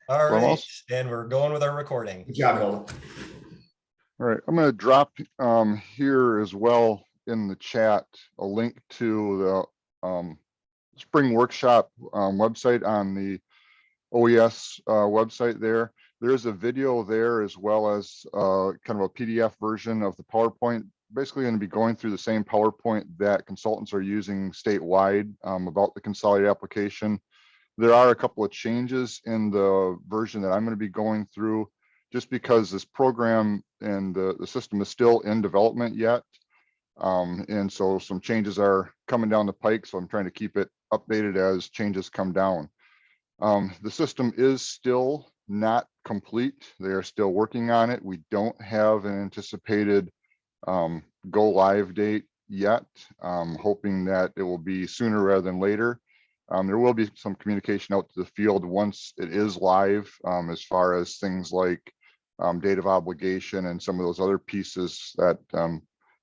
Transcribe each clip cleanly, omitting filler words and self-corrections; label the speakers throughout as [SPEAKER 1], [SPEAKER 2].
[SPEAKER 1] All right,
[SPEAKER 2] Ramos?
[SPEAKER 1] and we're going with our recording.
[SPEAKER 3] Good job, Hilda.
[SPEAKER 2] All right, I'm going to drop here as well in the chat a link to the spring workshop website on the OES website there. There's a video there as well as kind of a PDF version of the PowerPoint. Basically going to be going through the same PowerPoint that consultants are using statewide about the consolidated application. There are a couple of changes in the version that I'm going to be going through just because this program and the system is still in development yet. And so some changes are coming down the pike. So I'm trying to keep it updated as changes come down. The system is still not complete. They are still working on it. We don't have an anticipated go live date yet. Hoping that it will be sooner rather than later. There will be some communication out to the field once it is live, as far as things like date of obligation and some of those other pieces that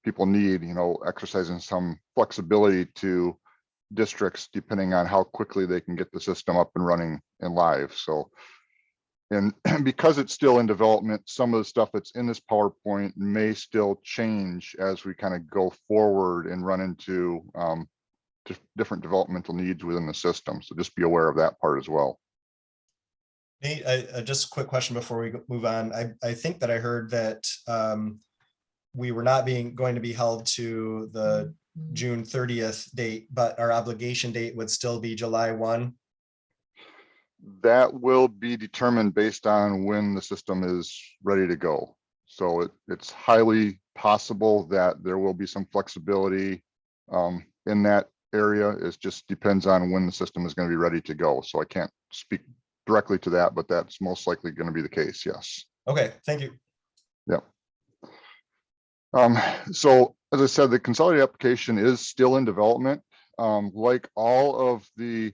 [SPEAKER 2] people need, exercising some flexibility to districts depending on how quickly they can get the system up and running and live. So, and because it's still in development, some of the stuff that's in this PowerPoint may still change as we kind of go forward and run into different developmental needs within the system. So just be aware of that part as well.
[SPEAKER 1] Nate, just a quick question before we move on. I think that I heard that we were not going to be held to the June 30th date, but our obligation date would still be July 1.
[SPEAKER 2] That will be determined based on when the system is ready to go. So it's highly possible that there will be some flexibility in that area. It just depends on when the system is going to be ready to go. So I can't speak directly to that, but that's most likely going to be the case. Yes.
[SPEAKER 1] Okay, thank you.
[SPEAKER 2] Yep. So as I said, the consolidated application is still in development. Like all of the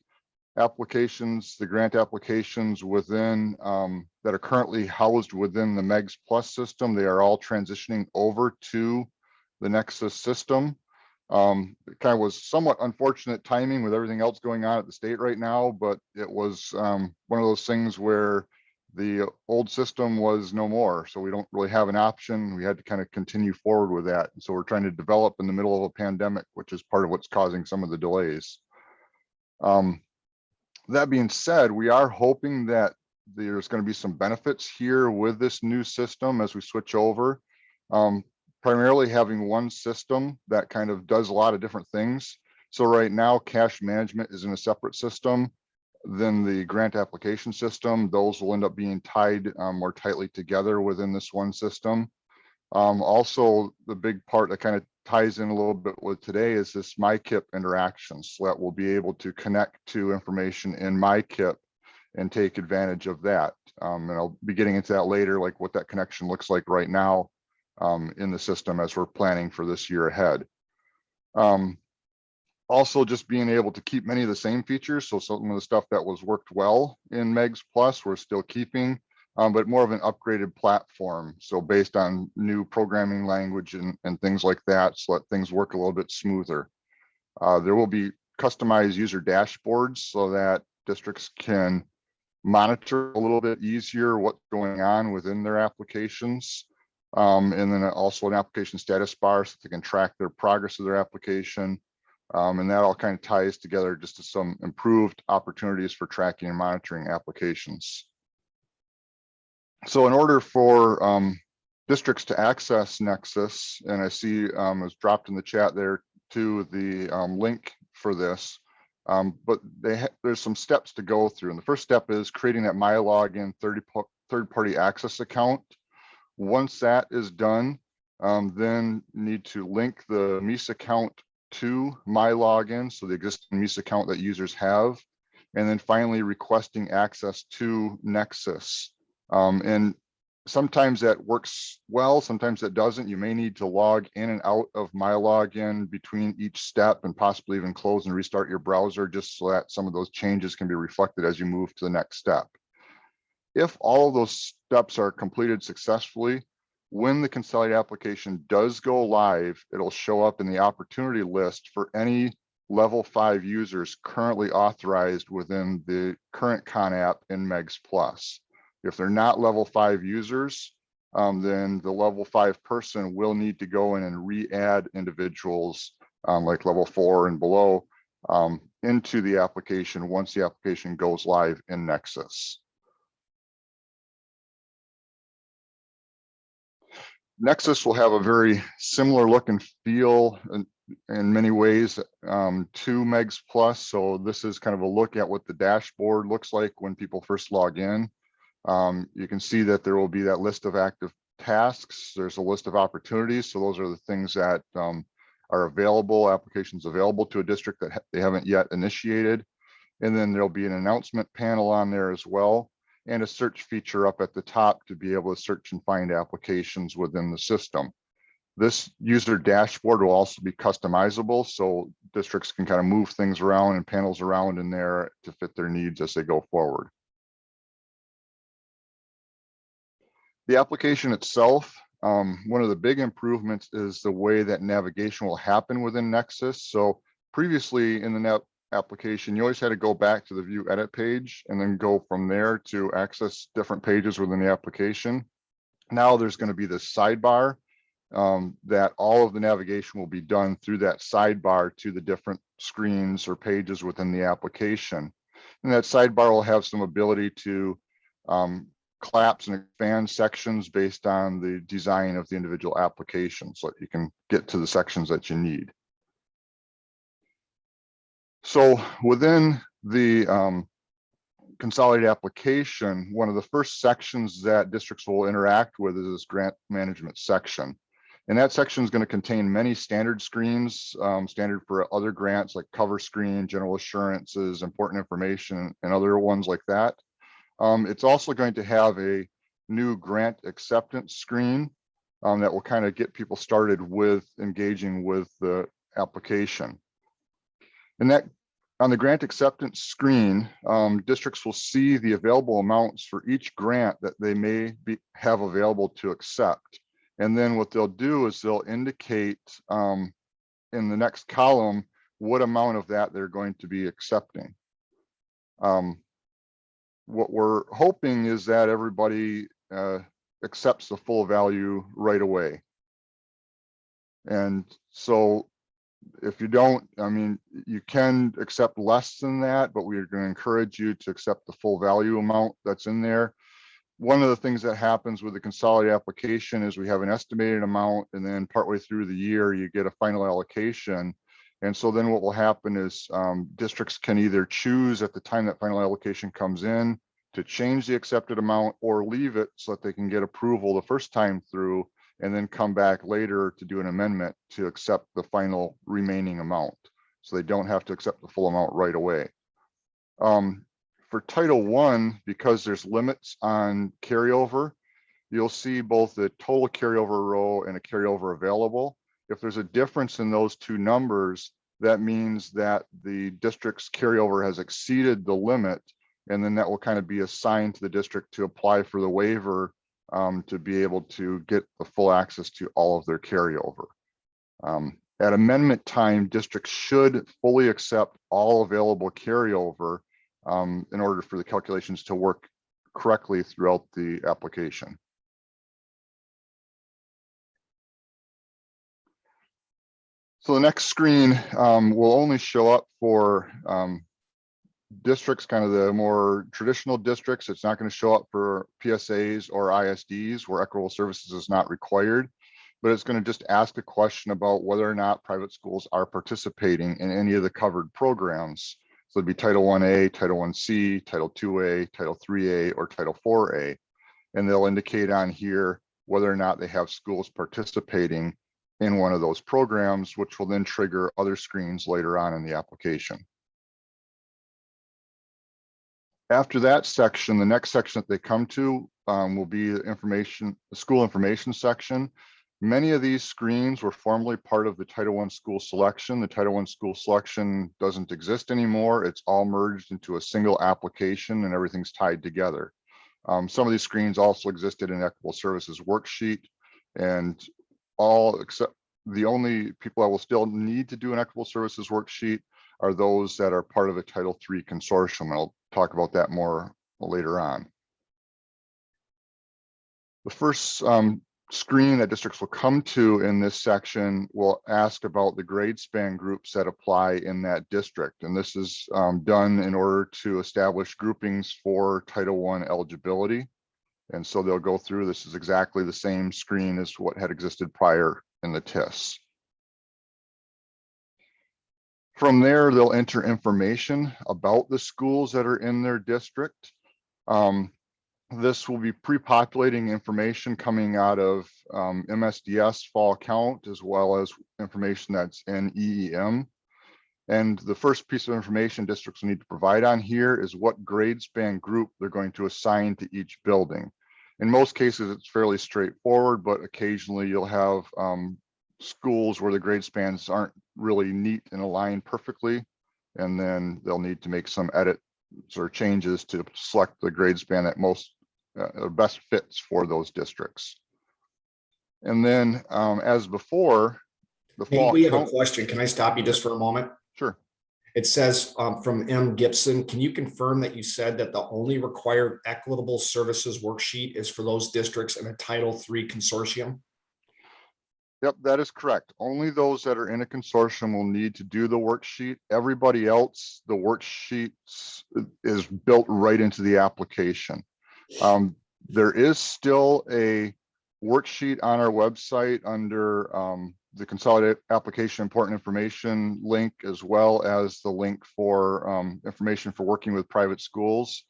[SPEAKER 2] applications, the grant applications within that are currently housed within the MEGS Plus system, they are all transitioning over to the NexSys system. It kind of was somewhat unfortunate timing with everything else going on at the state right now, but it was one of those things where the old system was no more. So we don't really have an option. We had to kind of continue forward with that. And so we're trying to develop in the middle of a pandemic, which is part of what's causing some of the delays. That being said, we are hoping that there's going to be some benefits here with this new system as we switch over. Primarily having one system that kind of does a lot of different things. So right now, cash management is in a separate system than the grant application system. Those will end up being tied more tightly together within this one system. Also, the big part that kind of ties in a little bit with today is this MICIP interaction. So that we'll be able to connect to information in MICIP and take advantage of that. And I'll be getting into that later, like what that connection looks like right now in the system as we're planning for this year ahead. Also, just being able to keep many of the same features. So some of the stuff that was worked well in MEGS Plus, we're still keeping, but more of an upgraded platform. So based on new programming language and things like that, so that things work a little bit smoother. There will be customized user dashboards so that districts can monitor a little bit easier what's going on within their applications. And then also an application status bar so they can track their progress of their application. And that all kind of ties together just to some improved opportunities for tracking and monitoring applications. So in order for districts to access NexSys, and I see it was dropped in the chat there to the link for this, but there's some steps to go through. And the first step is creating that MyLogin third-party access account. Once that is done, then need to link the MICIP account to MyLogin, so the existing MICIP account that users have, and then finally requesting access to NexSys. And sometimes that works well, sometimes it doesn't. You may need to log in and out of MyLogin between each step and possibly even close and restart your browser just so that some of those changes can be reflected as you move to the next step. If all of those steps are completed successfully, when the consolidated application does go live, it'll show up in the opportunity list for any level 5 users currently authorized within the current ConApp in MEGS Plus. If they're not level 5 users, then the level 5 person will need to go in and re-add individuals like level 4 and below into the application once the application goes live in NexSys. NexSys will have a very similar look and feel in many ways to MEGS Plus. So this is kind of a look at what the dashboard looks like when people first log in. You can see that there will be that list of active tasks. There's a list of opportunities. So those are the things that are available, applications available to a district that they haven't yet initiated. And then there'll be an announcement panel on there as well, and a search feature up at the top to be able to search and find applications within the system. This user dashboard will also be customizable, so districts can kind of move things around and panels around in there to fit their needs as they go forward. The application itself, one of the big improvements is the way that navigation will happen within NexSys. So previously in the application, you always had to go back to the view edit page and then go from there to access different pages within the application. Now there's going to be this sidebar that all of the navigation will be done through that sidebar to the different screens or pages within the application. And that sidebar will have some ability to collapse and expand sections based on the design of the individual application, so that you can get to the sections that you need. So within the consolidated application, one of the first sections that districts will interact with is this grant management section. And that section is going to contain many standard screens, standard for other grants like cover screen, general assurances, important information, and other ones like that. It's also going to have a new grant acceptance screen that will kind of get people started with engaging with the application. And that on the grant acceptance screen, districts will see the available amounts for each grant that they may have available to accept. And then what they'll do is they'll indicate in the next column what amount of that they're going to be accepting. What we're hoping is that everybody accepts the full value right away. And so if you don't, I mean, you can accept less than that, but we're going to encourage you to accept the full value amount that's in there. One of the things that happens with the consolidated application is we have an estimated amount, and then partway through the year, you get a final allocation. And so then what will happen is districts can either choose at the time that final allocation comes in to change the accepted amount or leave it so that they can get approval the first time through and then come back later to do an amendment to accept the final remaining amount. So they don't have to accept the full amount right away. For Title I, because there's limits on carryover, you'll see both the total carryover row and a carryover available. If there's a difference in those two numbers, that means that the district's carryover has exceeded the limit, and then that will kind of be assigned to the district to apply for the waiver to be able to get the full access to all of their carryover. At amendment time, districts should fully accept all available carryover in order for the calculations to work correctly throughout the application. So the next screen will only show up for districts, kind of the more traditional districts. It's not going to show up for PSAs or ISDs where Equitable Services is not required, but it's going to just ask a question about whether or not private schools are participating in any of the covered programs. So it'd be Title 1A, Title 1C, Title 2A, Title 3A, or Title 4A. And they'll indicate on here whether or not they have schools participating in one of those programs, which will then trigger other screens later on in the application. After that section, the next section that they come to will be the school information section. Many of these screens were formerly part of the Title I school selection. The Title I school selection doesn't exist anymore. It's all merged into a single application and everything's tied together. Some of these screens also existed in Equitable Services worksheet, and all except the only people that will still need to do an Equitable Services worksheet are those that are part of a Title III consortium. I'll talk about that more later on. The first screen that districts will come to in this section will ask about the grade span groups that apply in that district. And this is done in order to establish groupings for Title I eligibility. And so they'll go through, this is exactly the same screen as what had existed prior in the TIS. From there, they'll enter information about the schools that are in their district. This will be pre-populating information coming out of MSDS fall count, as well as information that's in EEM. And the first piece of information districts will need to provide on here is what grade span group they're going to assign to each building. In most cases, it's fairly straightforward, but occasionally you'll have schools where the grade spans aren't really neat and aligned perfectly. And then they'll need to make some edits or changes to select the grade span that most best fits for those districts. And then as before, the fall
[SPEAKER 3] we have a question. Can I stop you just for a moment?
[SPEAKER 2] Sure.
[SPEAKER 3] It says from M. Gibson, can you confirm that you said that the only required Equitable Services worksheet is for those districts in a Title III consortium?
[SPEAKER 2] Yep, that is correct. Only those that are in a consortium will need to do the worksheet. Everybody else, the worksheet is built right into the application. There is still a worksheet on our website under the Consolidated Application Important Information link, as well as the link for information for working with private schools.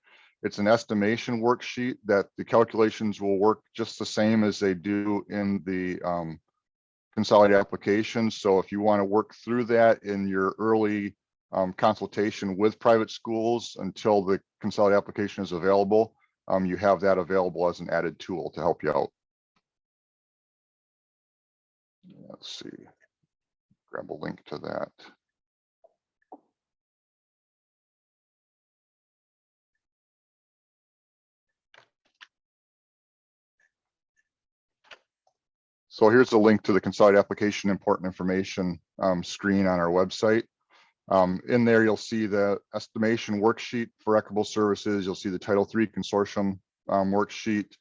[SPEAKER 2] It's an estimation worksheet that the calculations will work just the same as they do in the Consolidated application. So if you want to work through that in your early consultation with private schools until the Consolidated application is available, you have that available as an added tool to help you out. Let's see, grab a link to that. So here's a link to the Consolidated Application Important Information screen on our website. In there, you'll see the estimation worksheet for Equitable Services. You'll see the Title III Consortium worksheet.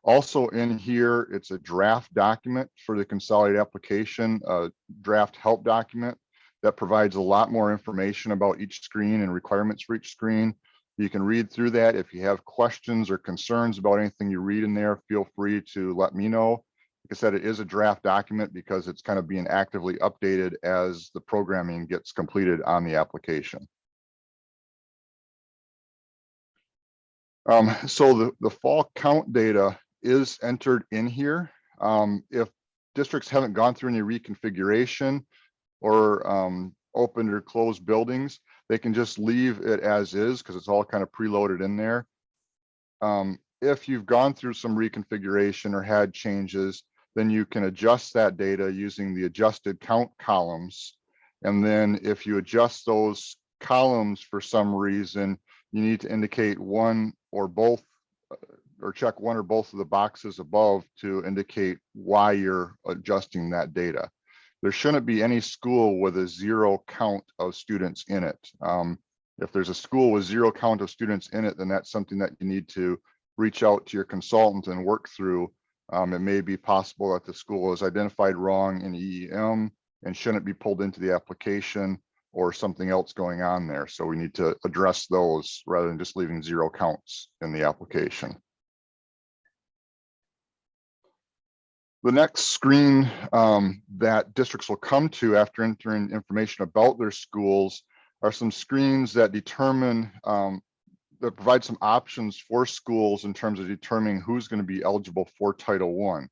[SPEAKER 2] Also in here, it's a draft document for the Consolidated Application, a draft help document that provides a lot more information about each screen and requirements for each screen. You can read through that. If you have questions or concerns about anything you read in there, feel free to let me know. Like I said, it is a draft document because it's kind of being actively updated as the programming gets completed on the application. So the fall count data is entered in here. If districts haven't gone through any reconfiguration or opened or closed buildings, they can just leave it as is because it's all kind of preloaded in there. If you've gone through some reconfiguration or had changes, then you can adjust that data using the adjusted count columns. And then if you adjust those columns for some reason, you need to indicate one or both, or check one or both of the boxes above to indicate why you're adjusting that data. There shouldn't be any school with a zero count of students in it. If there's a school with zero count of students in it, then that's something that you need to reach out to your consultant and work through. It may be possible that the school is identified wrong in EEM and shouldn't be pulled into the application, or something else going on there. So we need to address those rather than just leaving zero counts in the application. The next screen that districts will come to after entering information about their schools are some screens that determine that provide some options for schools in terms of determining who's going to be eligible for Title I.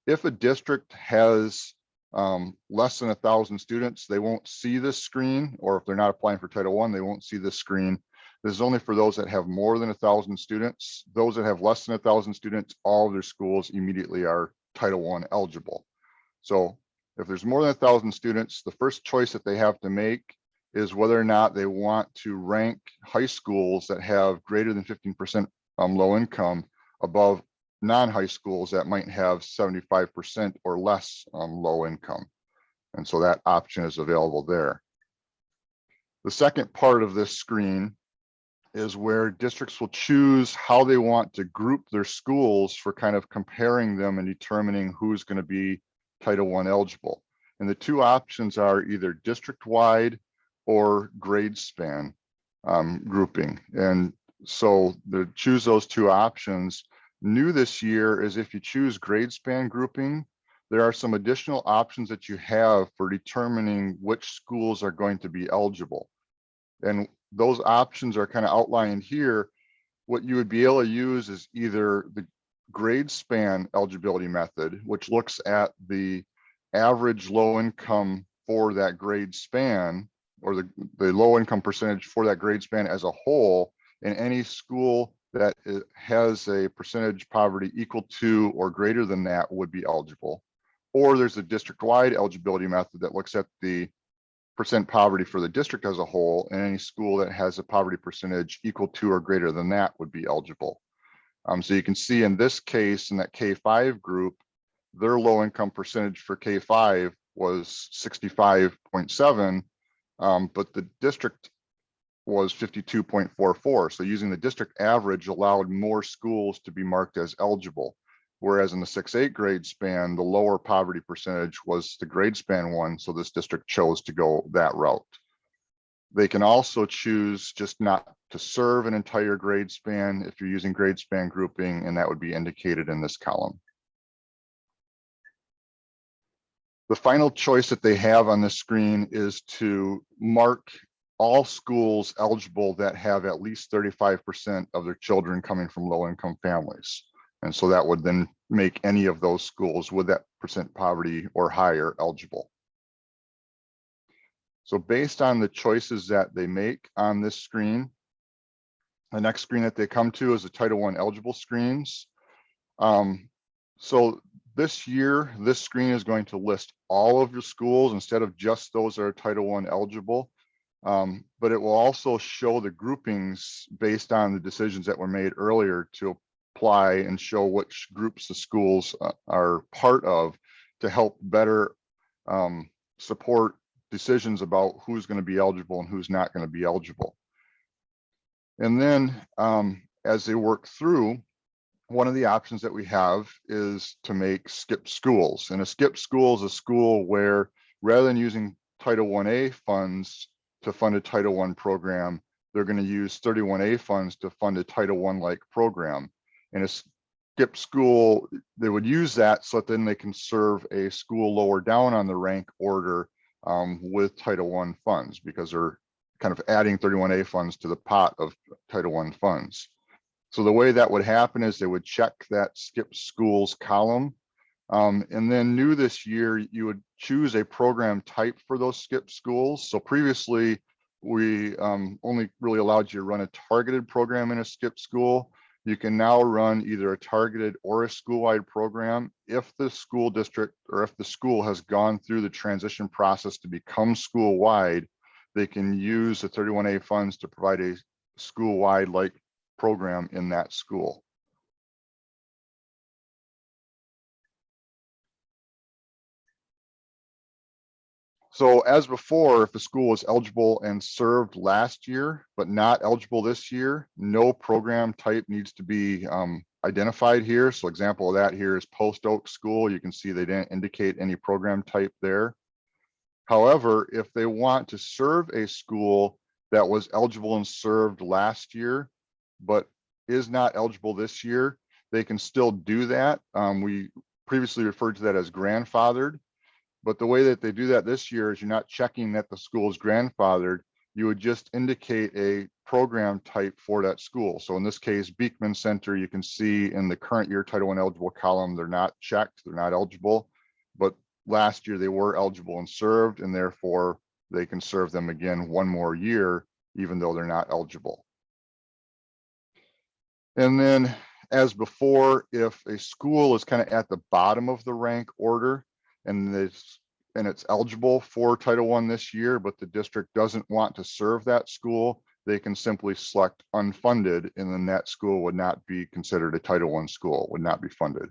[SPEAKER 2] If a district has less than 1,000 students, they won't see this screen, or if they're not applying for Title I, they won't see this screen. This is only for those that have more than 1,000 students. Those that have less than 1,000 students, all of their schools immediately are Title I eligible. So if there's more than 1,000 students, the first choice that they have to make is whether or not they want to rank high schools that have greater than 15% low income above non-high schools that might have 75% or less low income. And so that option is available there. The second part of this screen is where districts will choose how they want to group their schools for kind of comparing them and determining who's going to be Title I eligible. And the two options are either district-wide or grade span grouping. And so to choose those two options, new this year is if you choose grade span grouping, there are some additional options that you have for determining which schools are going to be eligible. And those options are kind of outlined here. What you would be able to use is either the grade span eligibility method, which looks at the average low income for that grade span, or the low income percentage for that grade span as a whole, in any school that has a percentage poverty equal to or greater than that would be eligible. Or there's a district-wide eligibility method that looks at the percent poverty for the district as a whole, and any school that has a poverty percentage equal to or greater than that would be eligible. So you can see in this case, in that K5 group, their low income percentage for K5 was 65.7, but the district was 52.44. So using the district average allowed more schools to be marked as eligible. Whereas in the 6-8 grade span, the lower poverty percentage was the grade span one. So this district chose to go that route. They can also choose just not to serve an entire grade span if you're using grade span grouping, and that would be indicated in this column. The final choice that they have on this screen is to mark all schools eligible that have at least 35% of their children coming from low-income families. And so that would then make any of those schools with that percent poverty or higher eligible. So based on the choices that they make on this screen, the next screen that they come to is the Title I eligible screens. So this year, this screen is going to list all of your schools instead of just those that are Title I eligible. But it will also show the groupings based on the decisions that were made earlier to apply and show which groups the schools are part of to help better support decisions about who's going to be eligible and who's not going to be eligible. And then as they work through, one of the options that we have is to make skip schools. And a skip school is a school where rather than using Title 1A funds to fund a Title I program, they're going to use 31A funds to fund a Title I-like program. And a skip school, they would use that so that then they can serve a school lower down on the rank order with Title I funds, because they're kind of adding 31A funds to the pot of Title I funds. So the way that would happen is they would check that skip schools column. And then new this year, you would choose a program type for those skip schools. So previously, we only really allowed you to run a targeted program in a skip school. You can now run either a targeted or a school-wide program if the school district or if the school has gone through the transition process to become school-wide. They can use the 31A funds to provide a school-wide like program in that school. So as before, if the school was eligible and served last year, but not eligible this year, no program type needs to be identified here. So example of that here is Post Oak School. You can see they didn't indicate any program type there. However, if they want to serve a school that was eligible and served last year, but is not eligible this year, they can still do that. We previously referred to that as grandfathered. But the way that they do that this year is you're not checking that the school is grandfathered. You would just indicate a program type for that school. So in this case, Beekman Center, you can see in the current year Title I eligible column, they're not checked, they're not eligible. But last year they were eligible and served, and therefore they can serve them again one more year, even though they're not eligible. And then as before, if a school is kind of at the bottom of the rank order, and it's eligible for Title I this year, but the district doesn't want to serve that school, they can simply select unfunded, and then that school would not be considered a Title I school, would not be funded.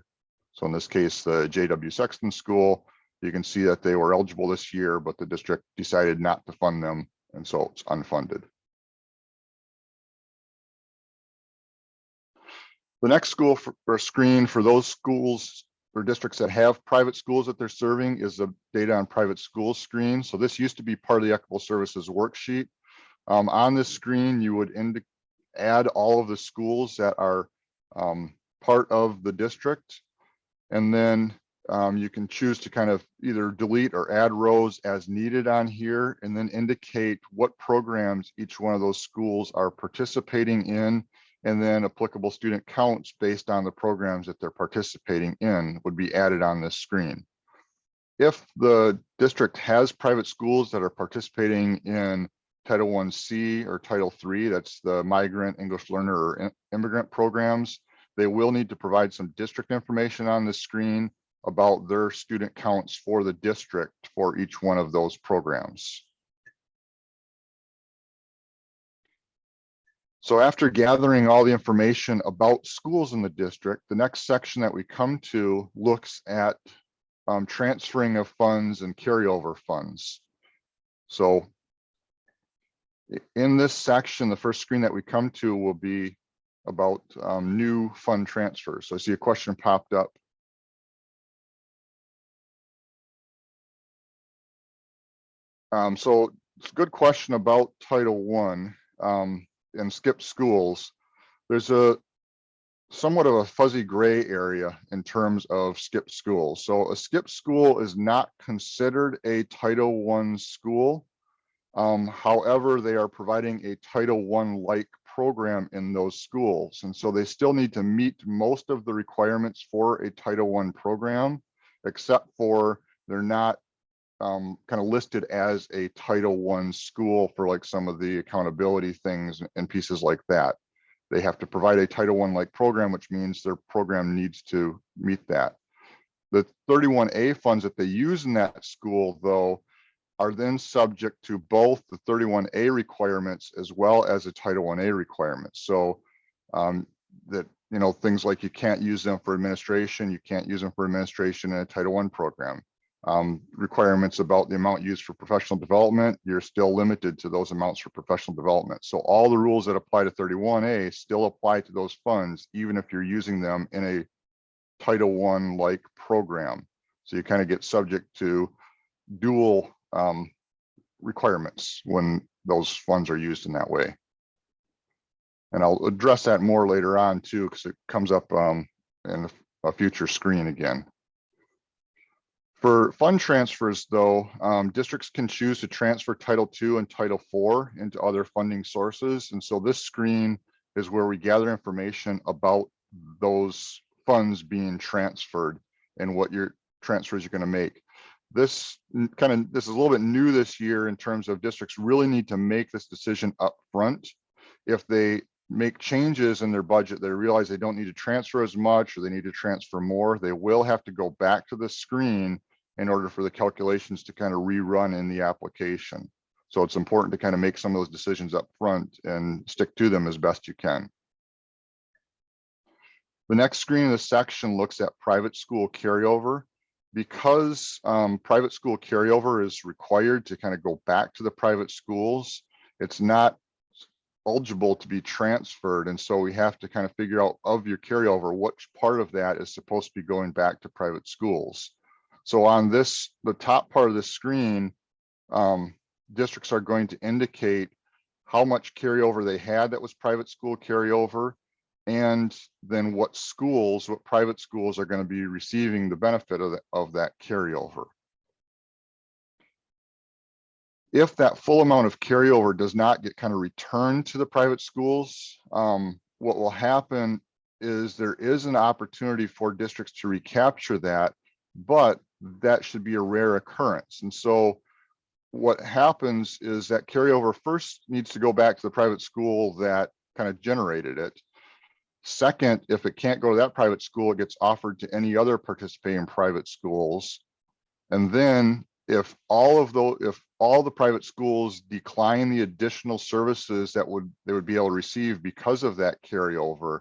[SPEAKER 2] So in this case, the J.W. Sexton School, you can see that they were eligible this year, but the district decided not to fund them And so it's unfunded. The next school or screen for those schools or districts that have private schools that they're serving is the data on private schools screen. So this used to be part of the Equitable Services worksheet. On this screen, you would add all of the schools that are part of the district. And then you can choose to kind of either delete or add rows as needed on here, and then indicate what programs each one of those schools are participating in, and then applicable student counts based on the programs that they're participating in would be added on this screen. If the district has private schools that are participating in Title I-C or Title III, that's the migrant, English learner, or immigrant programs, they will need to provide some district information on the screen about their student counts for the district for each one of those programs. So after gathering all the information about schools in the district, the next section that we come to looks at transferring of funds and carryover funds. So in this section, the first screen that we come to will be about new fund transfers. So I see a question popped up. So it's a good question about Title I and skip schools. There's a somewhat of a fuzzy gray area in terms of skip schools. So a skip school is not considered a Title I school. However, they are providing a Title I-like program in those schools. And so they still need to meet most of the requirements for a Title I program, except for they're not kind of listed as a Title I school for like some of the accountability things and pieces like that. They have to provide a Title I-like program, which means their program needs to meet that. The 31A funds that they use in that school, though, are then subject to both the 31A requirements as well as the Title I-A requirements. So that, you know, things like you can't use them for administration, you can't use them for administration in a Title I program. Requirements about the amount used for professional development, you're still limited to those amounts for professional development. So all the rules that apply to 31A still apply to those funds, even if you're using them in a Title I-like program. So you kind of get subject to dual requirements when those funds are used in that way. And I'll address that more later on too, because it comes up in a future screen again. For fund transfers though, districts can choose to transfer Title II and Title IV into other funding sources. And so this screen is where we gather information about those funds being transferred and what your transfers you're going to make. This is a little bit new this year in terms of districts really need to make this decision up front. If they make changes in their budget, they realize they don't need to transfer as much or they need to transfer more, they will have to go back to the screen in order for the calculations to kind of rerun in the application. So it's important to kind of make some of those decisions up front and stick to them as best you can. The next screen in this section looks at private school carryover. Because private school carryover is required to kind of go back to the private schools, it's not eligible to be transferred. And so we have to kind of figure out of your carryover, which part of that is supposed to be going back to private schools. So on this, the top part of the screen, districts are going to indicate how much carryover they had that was private school carryover, and then what private schools are going to be receiving the benefit of that carryover. If that full amount of carryover does not get kind of returned to the private schools, what will happen is there is an opportunity for districts to recapture that, but that should be a rare occurrence. And so what happens is that carryover first needs to go back to the private school that kind of generated it. Second, if it can't go to that private school, it gets offered to any other participating private schools. And then if all the private schools decline the additional services that they would be able to receive because of that carryover,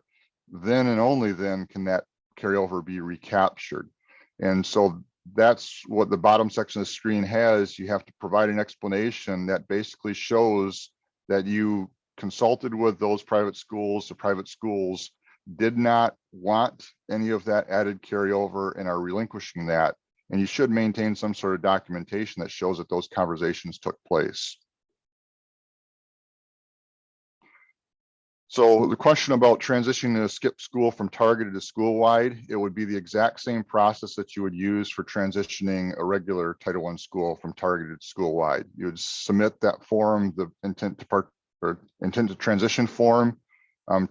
[SPEAKER 2] then and only then can that carryover be recaptured. And so that's what the bottom section of the screen has. You have to provide an explanation that basically shows that you consulted with those private schools. The private schools did not want any of that added carryover and are relinquishing that. And you should maintain some sort of documentation that shows that those conversations took place. So the question about transitioning a skip school from targeted to school-wide, it would be the exact same process that you would use for transitioning a regular Title I school from targeted to school-wide. You would submit that form, the intent to transition form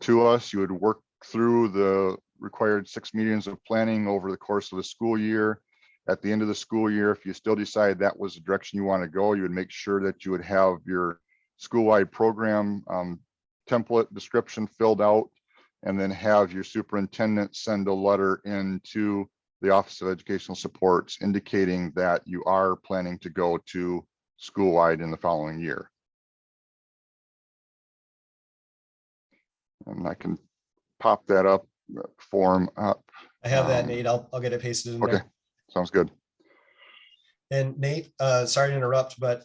[SPEAKER 2] to us. You would work through the required 6 meetings of planning over the course of the school year. At the end of the school year, if you still decide that was the direction you want to go, you would make sure that you would have your school-wide program template description filled out, and then have your superintendent send a letter into the Office of Educational Supports indicating that you are planning to go to school-wide in the following year. And I can pop that up, form up.
[SPEAKER 1] I have that, Nate. I'll get it pasted in
[SPEAKER 2] Okay,
[SPEAKER 1] there.
[SPEAKER 2] sounds good.
[SPEAKER 1] And Nate, sorry to interrupt, but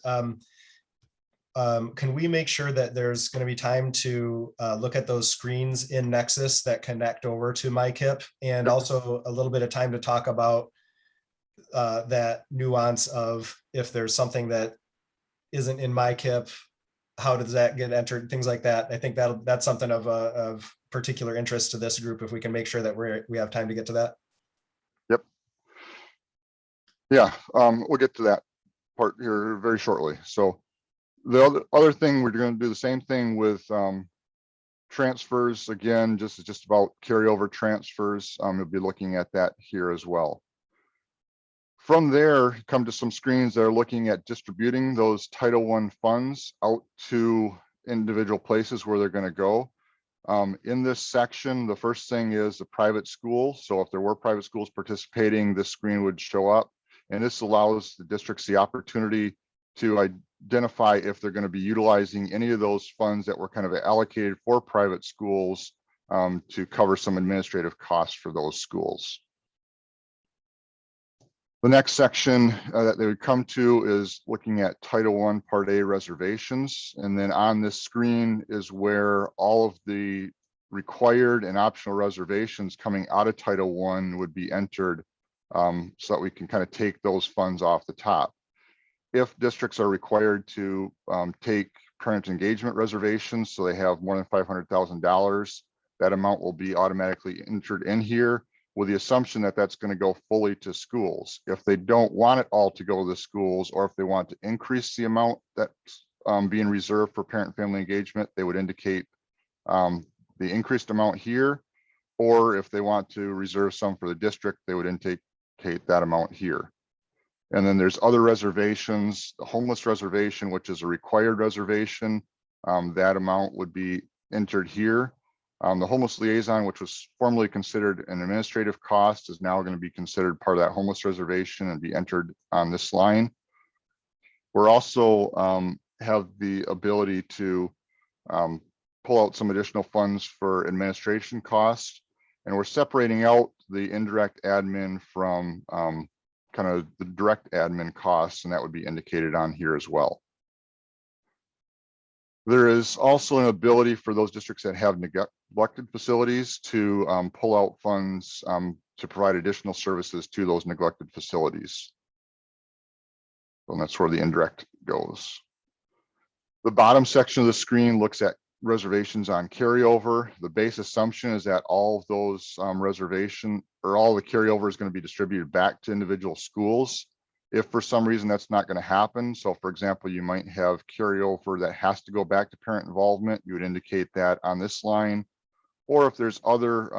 [SPEAKER 1] can we make sure that there's going to be time to look at those screens in NexSys that connect over to MICIP, and also a little bit of time to talk about that nuance of if there's something that isn't in MICIP, how does that get entered, things like that. I think that's something of particular interest to this group, if we can make sure that we have time to get to that.
[SPEAKER 2] Yep. Yeah, we'll get to that part here very shortly. So the other thing, we're going to do the same thing with transfers. Again, just about carryover transfers. You'll be looking at that here as well. From there, come to some screens that are looking at distributing those Title I funds out to individual places where they're going to go. In this section, the first thing is the private school. So if there were private schools participating, this screen would show up. And this allows the districts the opportunity to identify if they're going to be utilizing any of those funds that were kind of allocated for private schools to cover some administrative costs for those schools. The next section that they would come to is looking at Title I Part A reservations. And then on this screen is where all of the required and optional reservations coming out of Title I would be entered, so that we can kind of take those funds off the top. If districts are required to take parent engagement reservations, so they have more than $500,000, that amount will be automatically entered in here, with the assumption that that's going to go fully to schools. If they don't want it all to go to the schools, or if they want to increase the amount that's being reserved for parent family engagement, they would indicate the increased amount here. Or if they want to reserve some for the district, they would indicate that amount here. And then there's other reservations, the homeless reservation, which is a required reservation. That amount would be entered here. The homeless liaison, which was formerly considered an administrative cost, is now going to be considered part of that homeless reservation and be entered on this line. We're also have the ability to pull out some additional funds for administration costs, and we're separating out the indirect admin from kind of the direct admin costs, and that would be indicated on here as well. There is also an ability for those districts that have neglected facilities to pull out funds to provide additional services to those neglected facilities. And that's where the indirect goes. The bottom section of the screen looks at reservations on carryover. The base assumption is that all of those reservation or all the carryover is going to be distributed back to individual schools. If for some reason that's not going to happen, so for example, you might have carryover that has to go back to parent involvement, you would indicate that on this line. Or if there's other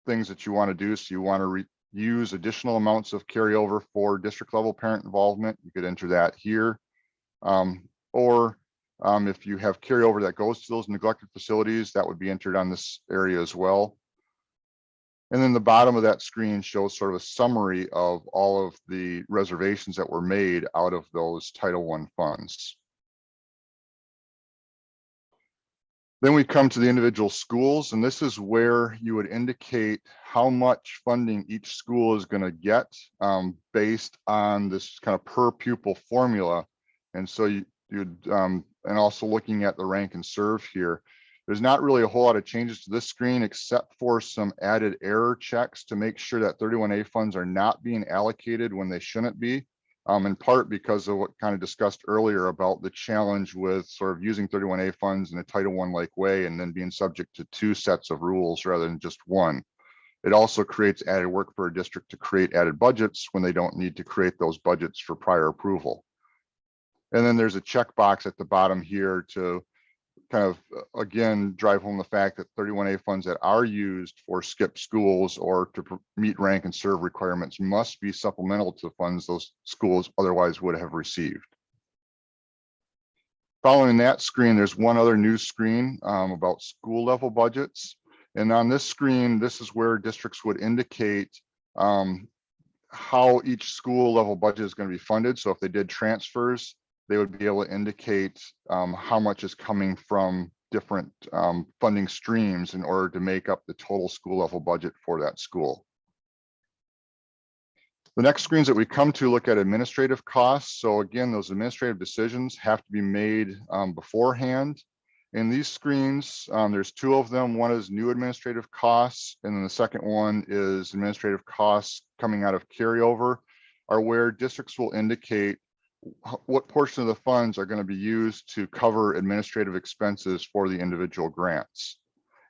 [SPEAKER 2] things that you want to do, so you want to use additional amounts of carryover for district level parent involvement, you could enter that here. If you have carryover that goes to those neglected facilities, that would be entered on this area as well. And then the bottom of that screen shows sort of a summary of all of the reservations that were made out of those Title I funds. Then we come to the individual schools, and this is where you would indicate how much funding each school is going to get based on this kind of per pupil formula. And so you'd and also looking at the rank and serve here. There's not really a whole lot of changes to this screen except for some added error checks to make sure that 31A funds are not being allocated when they shouldn't be. In part because of what kind of discussed earlier about the challenge with sort of using 31A funds in a Title I like way and then being subject to 2 sets of rules rather than just one. It also creates added work for a district to create added budgets when they don't need to create those budgets for prior approval. And then there's a checkbox at the bottom here to kind of, again, drive home the fact that 31A funds that are used for skip schools or to meet rank and serve requirements must be supplemental to the funds those schools otherwise would have received. Following that screen, there's one other new screen about school level budgets. And on this screen, this is where districts would indicate how each school level budget is going to be funded. So if they did transfers, they would be able to indicate how much is coming from different funding streams in order to make up the total school level budget for that school. The next screens that we come to look at administrative costs. So again, those administrative decisions have to be made beforehand. In these screens, there's 2 of them. One is new administrative costs, and then the second one is administrative costs coming out of carryover, are where districts will indicate what portion of the funds are going to be used to cover administrative expenses for the individual grants.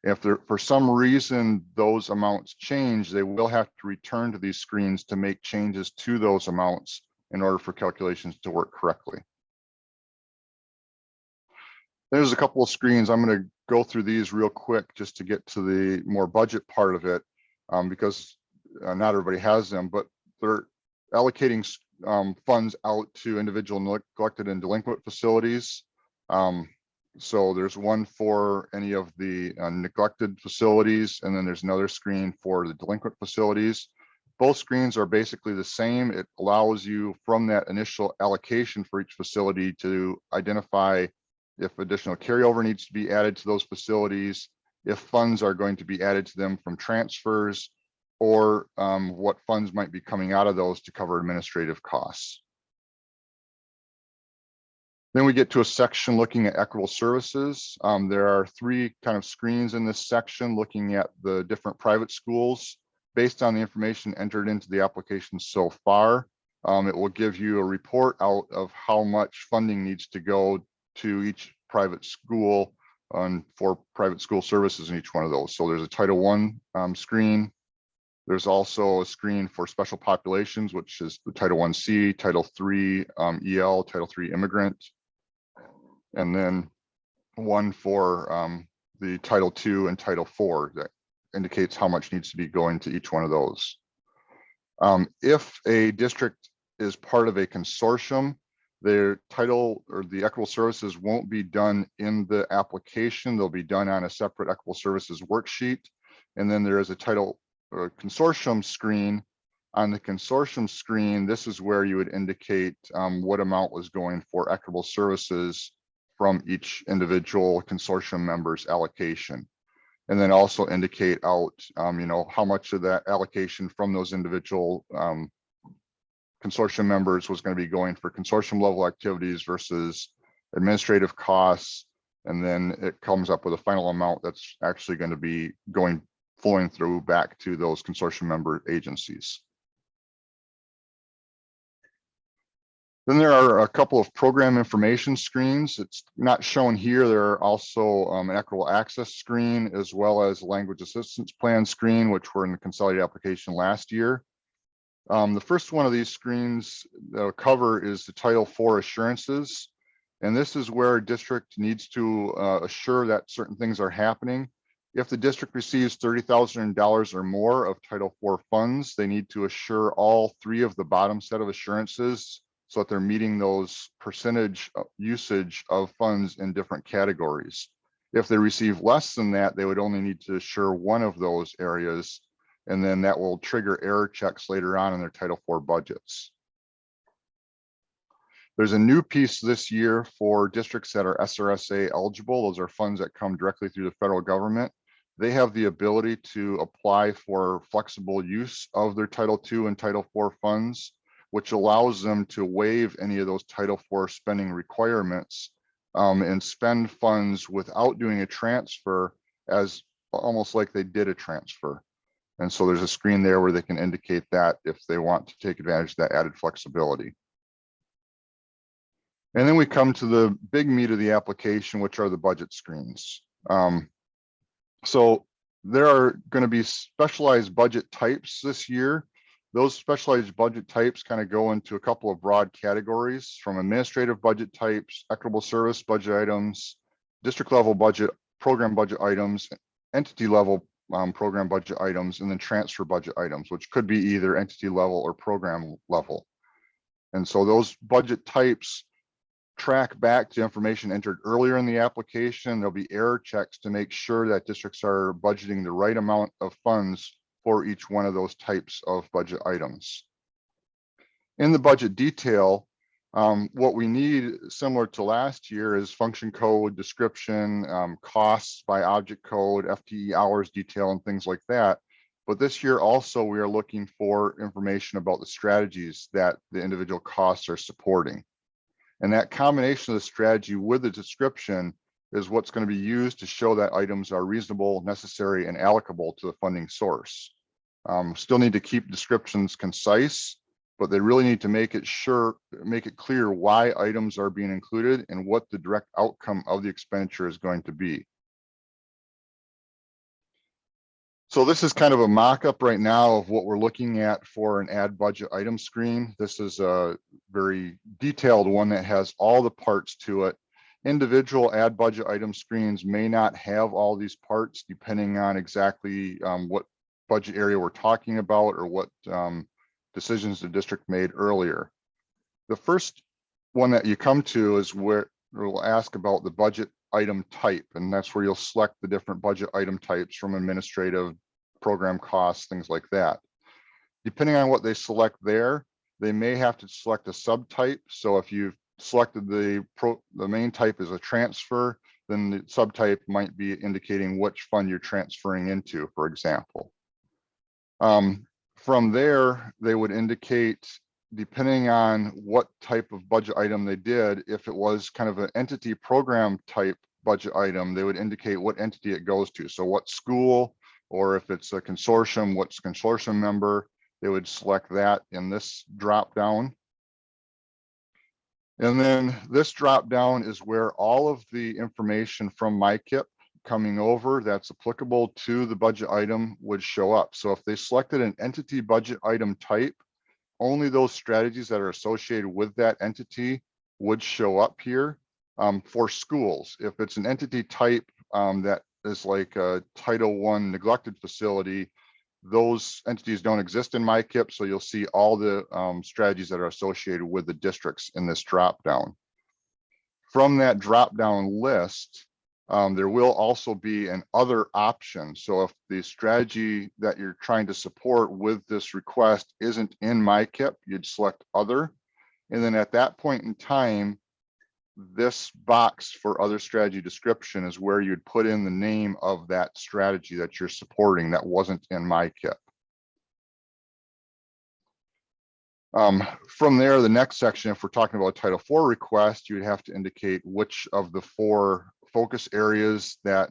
[SPEAKER 2] If there, for some reason, those amounts change, they will have to return to these screens to make changes to those amounts in order for calculations to work correctly. There's a couple of screens. I'm going to go through these real quick just to get to the more budget part of it, because not everybody has them, but they're allocating funds out to individual neglected and delinquent facilities. So there's one for any of the neglected facilities, and then there's another screen for the delinquent facilities. Both screens are basically the same. It allows you from that initial allocation for each facility to identify if additional carryover needs to be added to those facilities, if funds are going to be added to them from transfers, or what funds might be coming out of those to cover administrative costs. Then we get to a section looking at equitable services. There are 3 kind of screens in this section looking at the different private schools. Based on the information entered into the application so far, it will give you a report out of how much funding needs to go to each private school for private school services in each one of those. So there's a Title I screen. There's also a screen for special populations, which is the Title I-C, Title III EL, Title III immigrant, and then one for the Title II and Title IV that indicates how much needs to be going to each one of those. If a district is part of a consortium, their title or the equitable services won't be done in the application. They'll be done on a separate equitable services worksheet. And then there is a title or consortium screen. On the consortium screen, this is where you would indicate what amount was going for equitable services from each individual consortium member's allocation. And then also indicate out, how much of that allocation from those individual consortium members was going to be going for consortium level activities versus administrative costs. And then it comes up with a final amount that's actually going to be flowing through back to those consortium member agencies. Then there are a couple of program information screens. It's not shown here. There are also an equitable access screen, as well as language assistance plan screen, which were in the consolidated application last year. The first one of these screens that I'll cover is the Title IV assurances. And this is where a district needs to assure that certain things are happening. If the district receives $30,000 or more of Title IV funds, they need to assure all 3 of the bottom set of assurances so that they're meeting those percentage usage of funds in different categories. If they receive less than that, they would only need to assure one of those areas, and then that will trigger error checks later on in their Title IV budgets. There's a new piece this year for districts that are SRSA eligible. Those are funds that come directly through the federal government. They have the ability to apply for flexible use of their Title II and Title IV funds, which allows them to waive any of those Title IV spending requirements and spend funds without doing a transfer, as almost like they did a transfer. And so there's a screen there where they can indicate that if they want to take advantage of that added flexibility. And then we come to the big meat of the application, which are the budget screens. So there are going to be specialized budget types this year. Those specialized budget types kind of go into a couple of broad categories, from administrative budget types, equitable service budget items, district level budget, program budget items, entity level program budget items, and then transfer budget items, which could be either entity level or program level. And so those budget types track back to information entered earlier in the application. There'll be error checks to make sure that districts are budgeting the right amount of funds for each one of those types of budget items. In the budget detail, what we need, similar to last year, is function code, description, costs by object code, FTE hours detail, and things like that. But this year also, we are looking for information about the strategies that the individual costs are supporting. And that combination of the strategy with the description is what's going to be used to show that items are reasonable, necessary, and allocable to the funding source. Still need to keep descriptions concise, but they really need to make it clear why items are being included and what the direct outcome of the expenditure is going to be. So this is kind of a mock-up right now of what we're looking at for an add budget item screen. This is a very detailed one that has all the parts to it. Individual add budget item screens may not have all these parts, depending on exactly what budget area we're talking about or what decisions the district made earlier. The first one that you come to is where we'll ask about the budget item type, and that's where you'll select the different budget item types from administrative, program costs, things like that. Depending on what they select there, they may have to select a subtype. So if you've selected the main type as a transfer, then the subtype might be indicating which fund you're transferring into, for example. From there, they would indicate, depending on what type of budget item they did, if it was kind of an entity program type budget item, they would indicate what entity it goes to. So what school, or if it's a consortium, what's consortium member, they would select that in this drop down. And then this drop down is where all of the information from MICIP coming over that's applicable to the budget item would show up. So if they selected an entity budget item type, only those strategies that are associated with that entity would show up here. For schools, if it's an entity type that is like a Title I neglected facility, those entities don't exist in MICIP, so you'll see all the strategies that are associated with the districts in this drop down. From that drop down list, there will also be an other option. So if the strategy that you're trying to support with this request isn't in MICIP, you'd select other. And then at that point in time, this box for other strategy description is where you'd put in the name of that strategy that you're supporting that wasn't in MICIP. From there, the next section, if we're talking about a Title IV request, you'd have to indicate which of the 4 focus areas that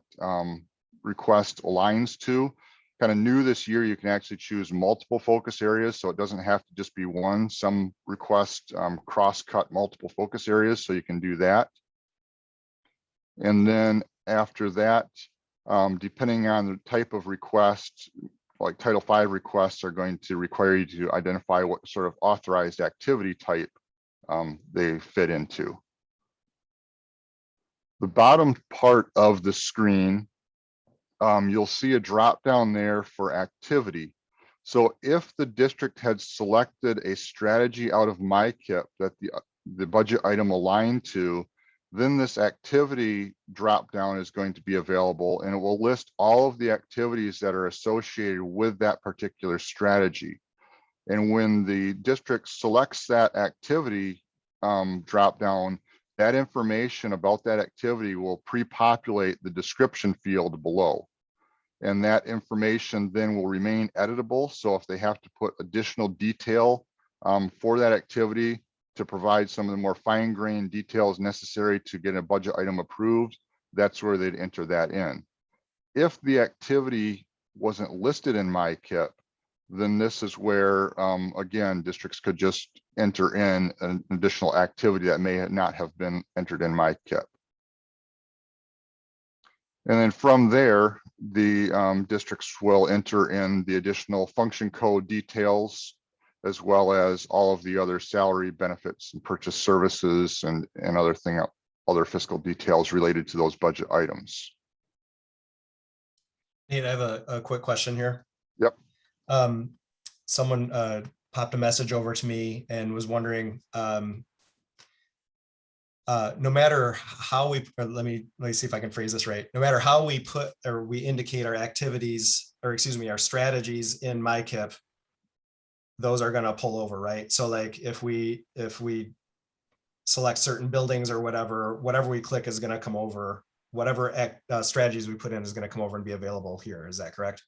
[SPEAKER 2] request aligns to. Kind of new this year, you can actually choose multiple focus areas, so it doesn't have to just be one. Some request cross-cut multiple focus areas, so you can do that. And then after that, depending on the type of request, like Title V requests are going to require you to identify what sort of authorized activity type they fit into. The bottom part of the screen, you'll see a drop down there for activity. So if the district had selected a strategy out of MICIP that the budget item aligned to, then this activity drop down is going to be available, and it will list all of the activities that are associated with that particular strategy. And when the district selects that activity, drop down, that information about that activity will pre-populate the description field below. And that information then will remain editable. So if they have to put additional detail for that activity to provide some of the more fine-grained details necessary to get a budget item approved, that's where they'd enter that in. If the activity wasn't listed in MICIP, then this is where, again, districts could just enter in an additional activity that may not have been entered in MICIP. And then from there, the districts will enter in the additional function code details, as well as all of the other salary benefits and purchase services and other fiscal details related to those budget items.
[SPEAKER 1] Nate, I have a quick question here.
[SPEAKER 2] Yep.
[SPEAKER 1] Someone popped a message over to me and was wondering, no matter how we, let me see if I can phrase this right. No matter how we put or we indicate our activities, or excuse me, our strategies in MICIP, those are going to pull over, right? So like if we select certain buildings or whatever we click is going to come over. Whatever strategies we put in is going to come over and be available here. Is that correct?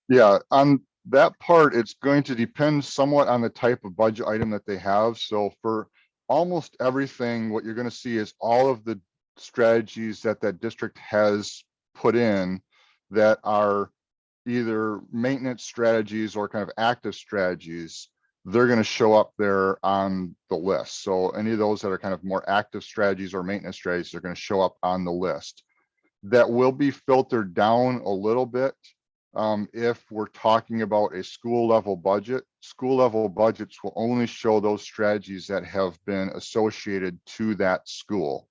[SPEAKER 2] Yeah, on that part, it's going to depend somewhat on the type of budget item that they have. So for almost everything, what you're going to see is all of the strategies that that district has put in that are either maintenance strategies or kind of active strategies. They're going to show up there on the list. So any of those that are kind of more active strategies or maintenance strategies are going to show up on the list. That will be filtered down a little bit. If we're talking about a school level budget, school level budgets will only show those strategies that have been associated to that school.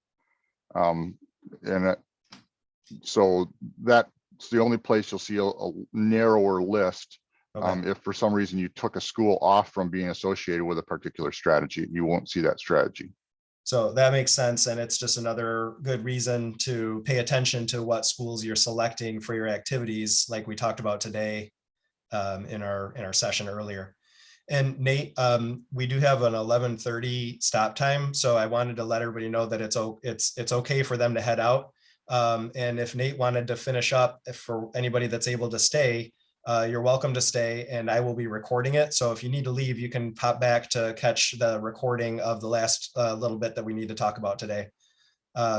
[SPEAKER 2] So that's the only place you'll see a narrower list. Okay. If for some reason you took a school off from being associated with a particular strategy, you won't see that strategy. So
[SPEAKER 1] that makes sense. And it's just another good reason to pay attention to what schools you're selecting for your activities, like we talked about today in our session earlier. And Nate, we do have an 11:30 stop time. So I wanted to let everybody know that it's okay for them to head out. And if Nate wanted to finish up, for anybody that's able to stay, you're welcome to stay, and I will be recording it. So if you need to leave, you can pop back to catch the recording of the last little bit that we need to talk about today.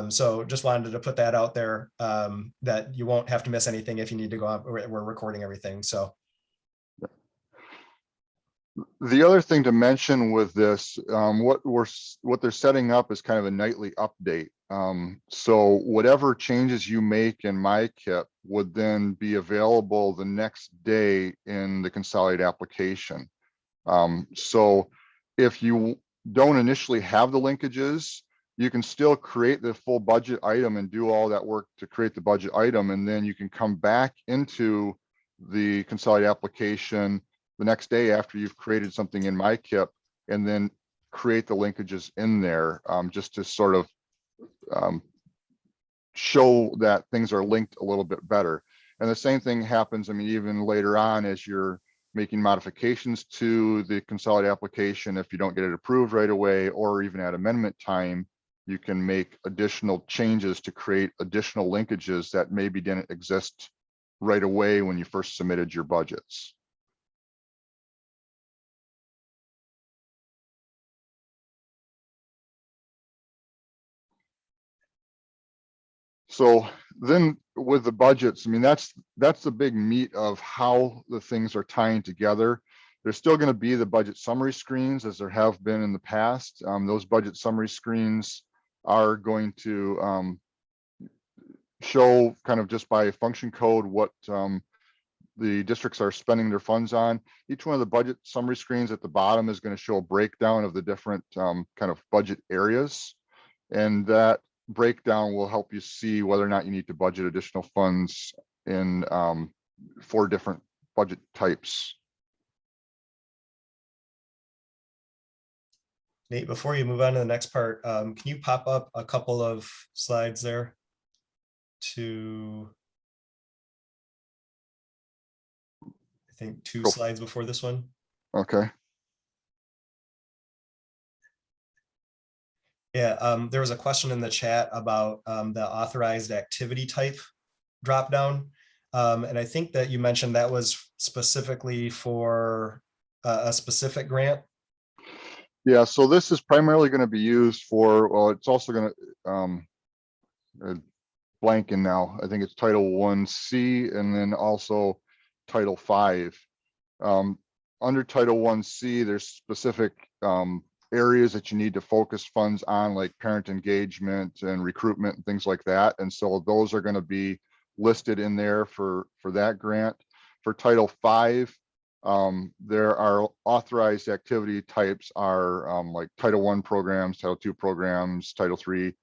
[SPEAKER 1] So just wanted to put that out there, that you won't have to miss anything if you need to go out. We're recording everything. So
[SPEAKER 2] the other thing to mention with this, what they're setting up is kind of a nightly update. So whatever changes you make in MICIP would then be available the next day in the consolidated application. So if you don't initially have the linkages, you can still create the full budget item and do all that work to create the budget item. And then you can come back into the consolidated application the next day after you've created something in MICIP and then create the linkages in there, just to sort of show that things are linked a little bit better. And the same thing happens, I mean, even later on as you're making modifications to the consolidated application, if you don't get it approved right away, or even at amendment time, you can make additional changes to create additional linkages that maybe didn't exist right away when you first submitted your budgets. So then with the budgets, I mean, that's the big meat of how the things are tying together. There's still going to be the budget summary screens as there have been in the past. Those budget summary screens are going to show kind of just by function code what the districts are spending their funds on. Each one of the budget summary screens at the bottom is going to show a breakdown of the different kind of budget areas. And that breakdown will help you see whether or not you need to budget additional funds in 4 different budget types.
[SPEAKER 1] Nate, before you move on to the next part, can you pop up a couple of slides there to, I think 2 slides before this one?
[SPEAKER 2] Okay.
[SPEAKER 1] Yeah, there was a question in the chat about the authorized activity type dropdown. And I think that you mentioned that was specifically for a specific grant.
[SPEAKER 2] Yeah, so this is primarily going to be used for, well, it's also going to, blanking now. I think it's Title 1C and then also Title 5. Under Title 1C, there's specific areas that you need to focus funds on, like parent engagement and recruitment and things like that. And so those are going to be listed in there for that grant. For Title 5, there are authorized activity types are like Title 1 programs, Title 2 programs, Title 3.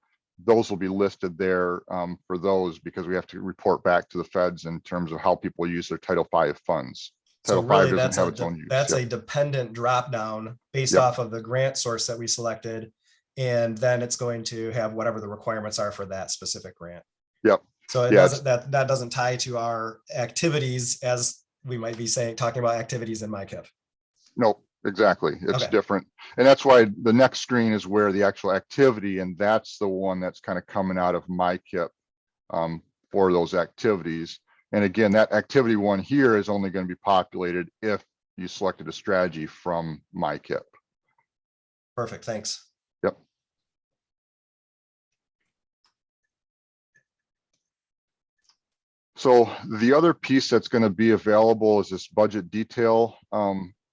[SPEAKER 2] Those will be listed there for those, because we have to report back to the feds in terms of how people use their Title 5 funds.
[SPEAKER 1] So
[SPEAKER 2] Title
[SPEAKER 1] really
[SPEAKER 2] 5 doesn't
[SPEAKER 1] that's
[SPEAKER 2] have its own use.
[SPEAKER 1] that's
[SPEAKER 2] Yep.
[SPEAKER 1] a dependent drop down based
[SPEAKER 2] Yep.
[SPEAKER 1] off of the grant source that we selected. And then it's going to have whatever the requirements are for that specific grant.
[SPEAKER 2] Yep.
[SPEAKER 1] So it
[SPEAKER 2] Yeah,
[SPEAKER 1] doesn't, that doesn't tie to our activities as we might be saying, talking about activities in MICIP.
[SPEAKER 2] Nope, exactly. It's
[SPEAKER 1] Okay.
[SPEAKER 2] different. And that's why the next screen is where the actual activity, and that's the one that's kind of coming out of MICIP for those activities. And again, that activity one here is only going to be populated if you selected a strategy from MICIP.
[SPEAKER 1] Perfect, thanks.
[SPEAKER 2] Yep. So the other piece that's going to be available is this budget detail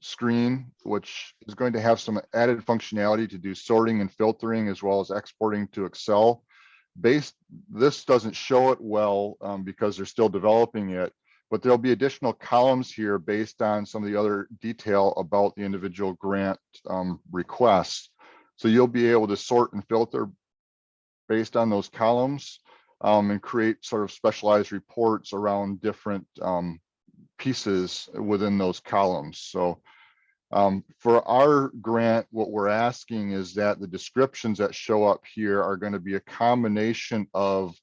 [SPEAKER 2] screen, which is going to have some added functionality to do sorting and filtering, as well as exporting to Excel. This doesn't show it well because they're still developing it, but there'll be additional columns here based on some of the other detail about the individual grant requests. So you'll be able to sort and filter based on those columns and create sort of specialized reports around different pieces within those columns. So for our grant, what we're asking is that the descriptions that show up here are going to be a combination of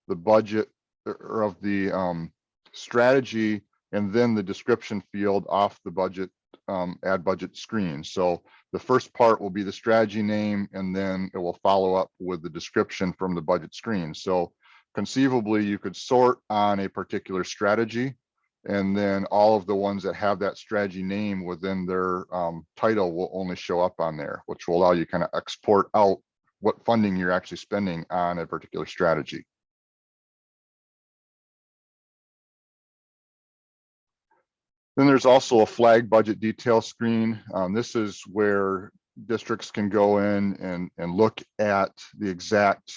[SPEAKER 2] the budget or of the strategy and then the description field off the budget add budget screen. So the first part will be the strategy name, and then it will follow up with the description from the budget screen. So conceivably, you could sort on a particular strategy, and then all of the ones that have that strategy name within their title will only show up on there, which will allow you kind of export out what funding you're actually spending on a particular strategy. Then there's also a flag budget detail screen. This is where districts can go in and look at the exact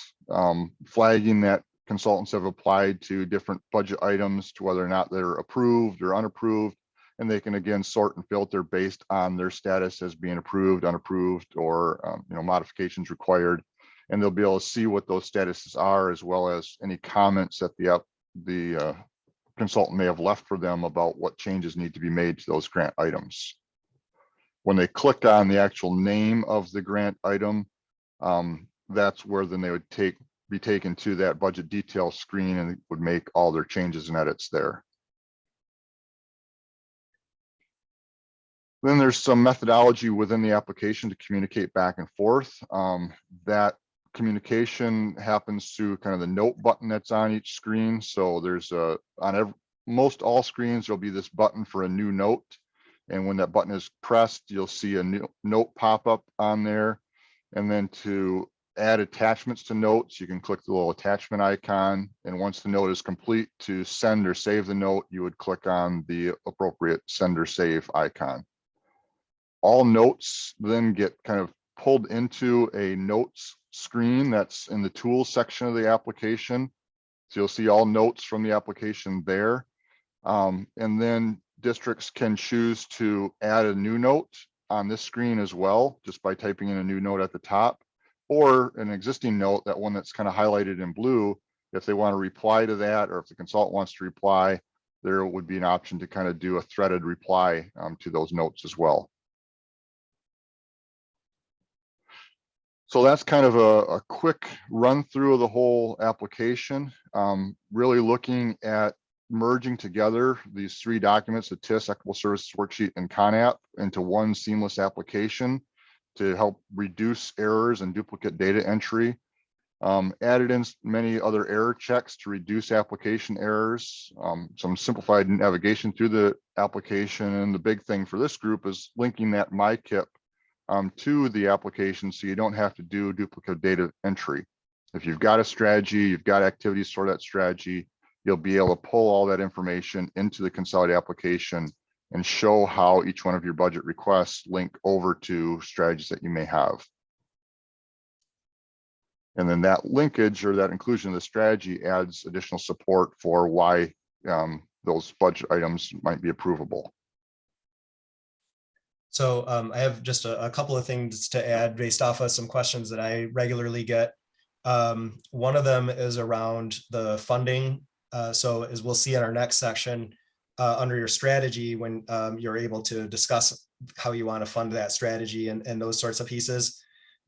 [SPEAKER 2] flagging that consultants have applied to different budget items, to whether or not they're approved or unapproved. And they can again sort and filter based on their status as being approved, unapproved, or modifications required. And they'll be able to see what those statuses are, as well as any comments that the consultant may have left for them about what changes need to be made to those grant items. When they click on the actual name of the grant item, that's where then they would be taken to that budget detail screen and would make all their changes and edits there. Then there's some methodology within the application to communicate back and forth. That communication happens through kind of the note button that's on each screen. So there's most all screens, there'll be this button for a new note. And when that button is pressed, you'll see a new note pop up on there. And then to add attachments to notes, you can click the little attachment icon. And once the note is complete, to send or save the note, you would click on the appropriate send or save icon. All notes then get kind of pulled into a notes screen that's in the tools section of the application. So you'll see all notes from the application there. And then districts can choose to add a new note on this screen as well, just by typing in a new note at the top, or an existing note, that one that's kind of highlighted in blue. If they want to reply to that, or if the consultant wants to reply, there would be an option to kind of do a threaded reply to those notes as well. So that's kind of a quick run through of the whole application, really looking at merging together these three documents, the TIS, Equitable Services Worksheet, and CONAP, into one seamless application to help reduce errors and duplicate data entry. Added in many other error checks to reduce application errors, some simplified navigation through the application. And the big thing for this group is linking that MICIP to the application so you don't have to do duplicate data entry. If you've got a strategy, you've got activities for that strategy, you'll be able to pull all that information into the consolidated application and show how each one of your budget requests link over to strategies that you may have. And then that linkage or that inclusion of the strategy adds additional support for why those budget items might be approvable.
[SPEAKER 1] So I have just a couple of things to add based off of some questions that I regularly get. One of them is around the funding. So as we'll see in our next section, under your strategy, when you're able to discuss how you want to fund that strategy and those sorts of pieces,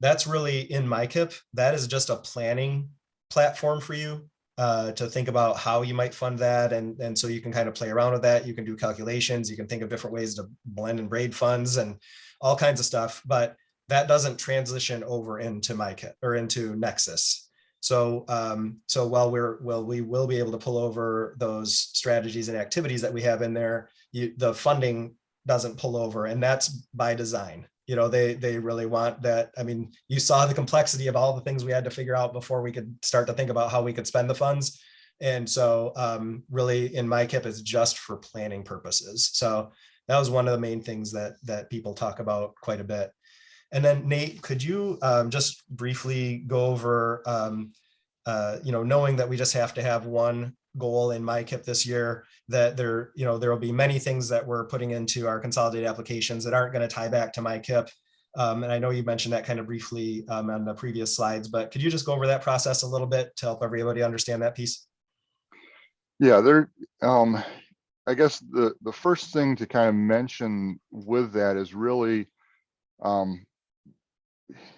[SPEAKER 1] that's really in MICIP. That is just a planning platform for you to think about how you might fund that. And so you can kind of play around with that. You can do calculations. You can think of different ways to blend and braid funds and all kinds of stuff. But that doesn't transition over into MICIP or into NexSys. So, while we will be able to pull over those strategies and activities that we have in there, the funding doesn't pull over, and that's by design. You know, they really want that. I mean, you saw the complexity of all the things we had to figure out before we could start to think about how we could spend the funds. And so really in MICIP is just for planning purposes. So that was one of the main things that people talk about quite a bit. And then Nate, could you just briefly go over, knowing that we just have to have one goal in MICIP this year, that there will be many things that we're putting into our consolidated applications that aren't going to tie back to MICIP. And I know you mentioned that kind of briefly on the previous slides, but could you just go over that process a little bit to help everybody understand that piece?
[SPEAKER 2] Yeah, I guess the first thing to kind of mention with that is really,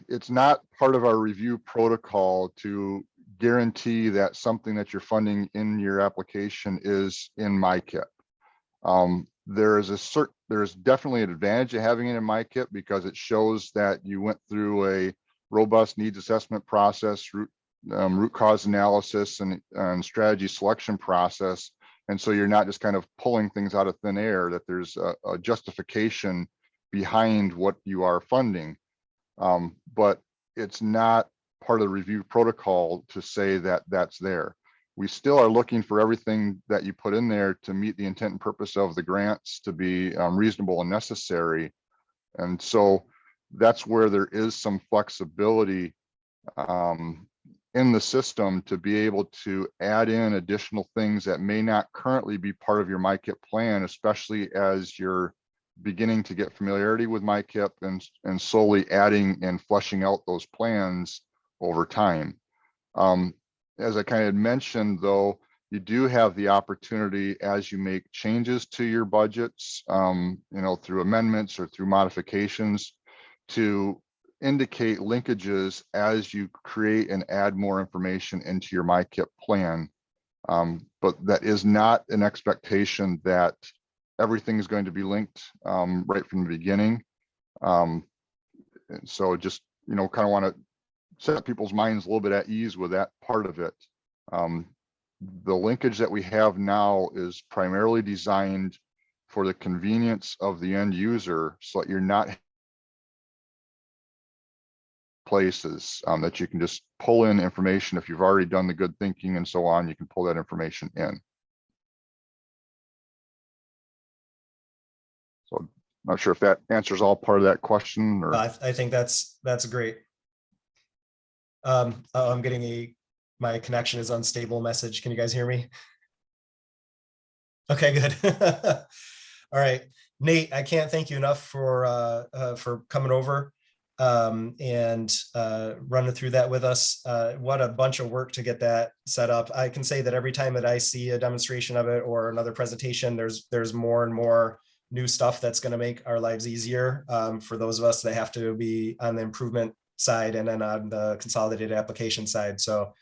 [SPEAKER 2] it's not part of our review protocol to guarantee that something that you're funding in your application is in MICIP. There is definitely an advantage of having it in MICIP because it shows that you went through a robust needs assessment process, root cause analysis, and strategy selection process. And so you're not just kind of pulling things out of thin air, that there's a justification behind what you are funding. But it's not part of the review protocol to say that that's there. We still are looking for everything that you put in there to meet the intent and purpose of the grants to be reasonable and necessary. And so that's where there is some flexibility in the system to be able to add in additional things that may not currently be part of your MICIP plan, especially as you're beginning to get familiarity with MICIP and slowly adding and fleshing out those plans over time. As I kind of mentioned, though, you do have the opportunity as you make changes to your budgets, through amendments or through modifications, to indicate linkages as you create and add more information into your MICIP plan. But that is not an expectation that everything is going to be linked right from the beginning. And so just, kind of want to set people's minds a little bit at ease with that part of it. The linkage that we have now is primarily designed for the convenience of the end user, so that you're not places that you can just pull in information. If you've already done the good thinking and so on, you can pull that information in. So I'm not sure if that answers all part of that question. Or
[SPEAKER 1] I think that's great. I'm getting my connection is unstable message. Can you guys hear me? Okay, good. All right, Nate, I can't thank you enough for coming over and running through that with us. What a bunch of work to get that set up. I can say that every time that I see a demonstration of it or another presentation, there's more and more new stuff that's going to make our lives easier for those of us that have to be on the improvement side and then on the consolidated application side. So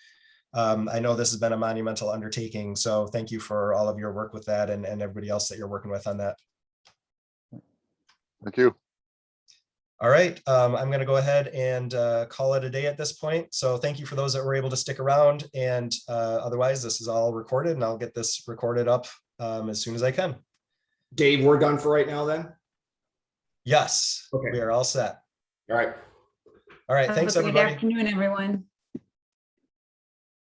[SPEAKER 1] I know this has been a monumental undertaking. So thank you for all of your work with that and everybody else that you're working with on that.
[SPEAKER 2] Thank you.
[SPEAKER 1] All right, I'm going to go ahead and call it a day at this point. So thank you for those that were able to stick around. And otherwise, this is all recorded, and I'll get this recorded up as soon as I can.
[SPEAKER 3] Dave, we're done for right now then?
[SPEAKER 1] Yes,
[SPEAKER 3] Okay.
[SPEAKER 1] we are all set.
[SPEAKER 3] All right.
[SPEAKER 1] All right,
[SPEAKER 4] Have
[SPEAKER 1] thanks,
[SPEAKER 4] a great
[SPEAKER 1] everybody.
[SPEAKER 4] afternoon, everyone.